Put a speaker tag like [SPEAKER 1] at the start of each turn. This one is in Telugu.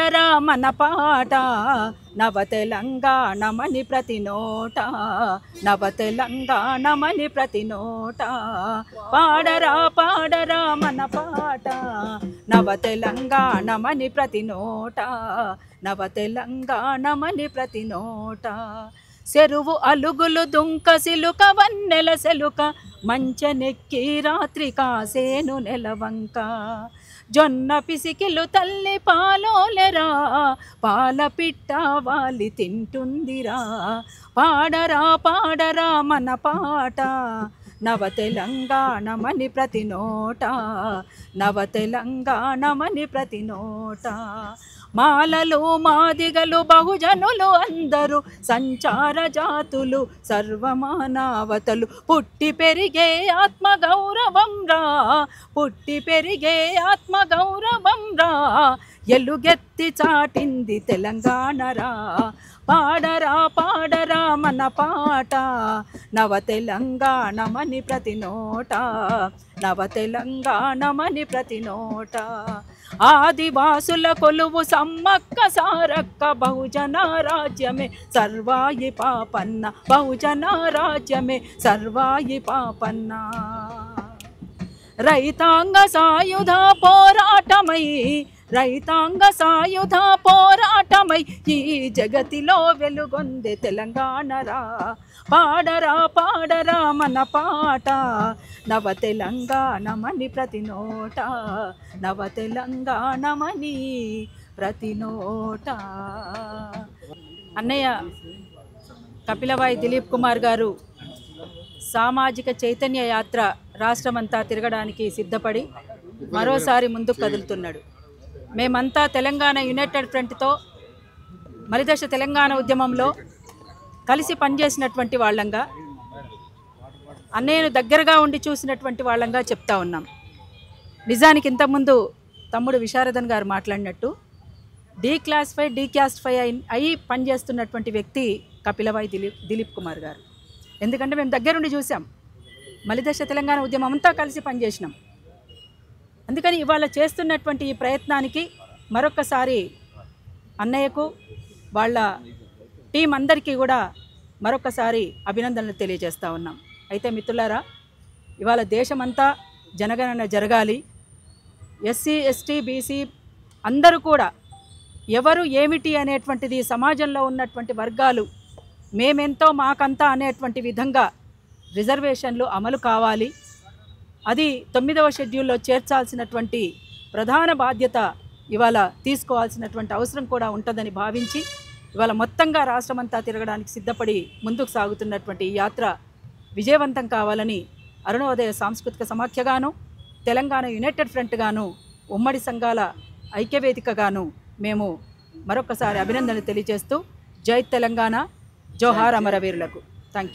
[SPEAKER 1] పాడరా మన పాట నవ తెలంగాణమని ప్రతి నోట నవ తెలంగాణమని ప్రతి నోట పాడరా పాడరా మన పాట నవ తెలంగాణమని ప్రతి నోట నవ తెలంగాణమని ప్రతి నోట చెరువు అలుగులు దుంక సిలుక వన్నెల సెలుక మంచనెక్కి రాత్రి కాసేను నెలవంక జొన్న పిసికిలు తల్లి పాలోలెరా పాల పిట్ట వాలి తింటుందిరా పాడరా పాడరా మన పాట నవ తెలంగాణమని ప్రతి నోట నవ తెలంగాణమని ప్రతి నోట మాలలు మాదిగలు బహుజనులు అందరూ సంచార జాతులు సర్వమానవతలు పుట్టి పెరిగే ఆత్మగౌరవం రా పుట్టి పెరిగే ఆత్మగౌరవం రా ఎలుగెత్తి చాటింది తెలంగాణరా పాడరా పాడరా మన పాట నవ తెలంగాణమని ప్రతి నోట నవ తెలంగాణమని ప్రతి నోట ఆదివాసుల కొలువు సమ్మక్క సారక్క బహుజన రాజ్యమే సర్వాయి పాపన్న బహుజన రాజ్యమే సర్వాయి పాపన్న రైతాంగ సాయుధ పోరాటమై రైతాంగ సాయుధ పోరాటమై ఈ జగతిలో వెలుగొందే తెలంగాణరా పాడరా పాడరా మన పాట నవ తెలంగాణమని ప్రతి నోట నవ తెలంగాణమని ప్రతి నోట. అన్నయ్య కపిలవాయి దిలీప్ కుమార్ గారు సామాజిక చైతన్య యాత్ర రాష్ట్రమంతా తిరగడానికి సిద్ధపడి మరోసారి ముందుకు కదులుతున్నాడు. మేమంతా తెలంగాణ యునైటెడ్ ఫ్రంట్తో మలిదశ తెలంగాణ ఉద్యమంలో కలిసి పనిచేసినటువంటి వాళ్ళంగా అన్నయ్యను దగ్గరగా ఉండి చూసినటువంటి వాళ్ళంగా చెప్తా ఉన్నాం. నిజానికి ఇంతకుముందు తమ్ముడు విశారదన్ గారు మాట్లాడినట్టు డీక్యాస్టిఫై అయి పనిచేస్తున్నటువంటి వ్యక్తి కపిలవాయి దిలీప్ కుమార్ గారు. ఎందుకంటే మేము దగ్గరుండి చూసాం, మలిదశ తెలంగాణ ఉద్యమం అంతా కలిసి పనిచేసినాం. అందుకని ఇవాళ చేస్తున్నటువంటి ఈ ప్రయత్నానికి మరొకసారి అన్నయ్యకు వాళ్ళ టీం అందరికీ కూడా మరొకసారి అభినందనలు తెలియజేస్తూ ఉన్నాం. అయితే మిత్రులారా, ఇవాళ దేశమంతా జనగణన జరగాలి. ఎస్సీ ఎస్టీ బీసీ అందరూ కూడా ఎవరు ఏమిటి అనేటువంటిది సమాజంలో ఉన్నటువంటి వర్గాలు మేమెంతో మాకంతా అనేటువంటి విధంగా రిజర్వేషన్లు అమలు కావాలి. అది 9వ షెడ్యూల్లో చేర్చాల్సినటువంటి ప్రధాన బాధ్యత ఇవాళ తీసుకోవాల్సినటువంటి అవసరం కూడా ఉంటుందని భావించి ఇవాళ మొత్తంగా రాష్ట్రమంతా తిరగడానికి సిద్ధపడి ముందుకు సాగుతున్నటువంటి ఈ యాత్ర విజయవంతం కావాలని అరుణోదయ సాంస్కృతిక సమాఖ్యగాను, తెలంగాణ యునైటెడ్ ఫ్రంట్గాను, ఉమ్మడి సంఘాల ఐక్యవేదికగాను మేము మరొకసారి అభినందనలు తెలియజేస్తూ జై తెలంగాణ, జోహార్ అమరవీరులకు.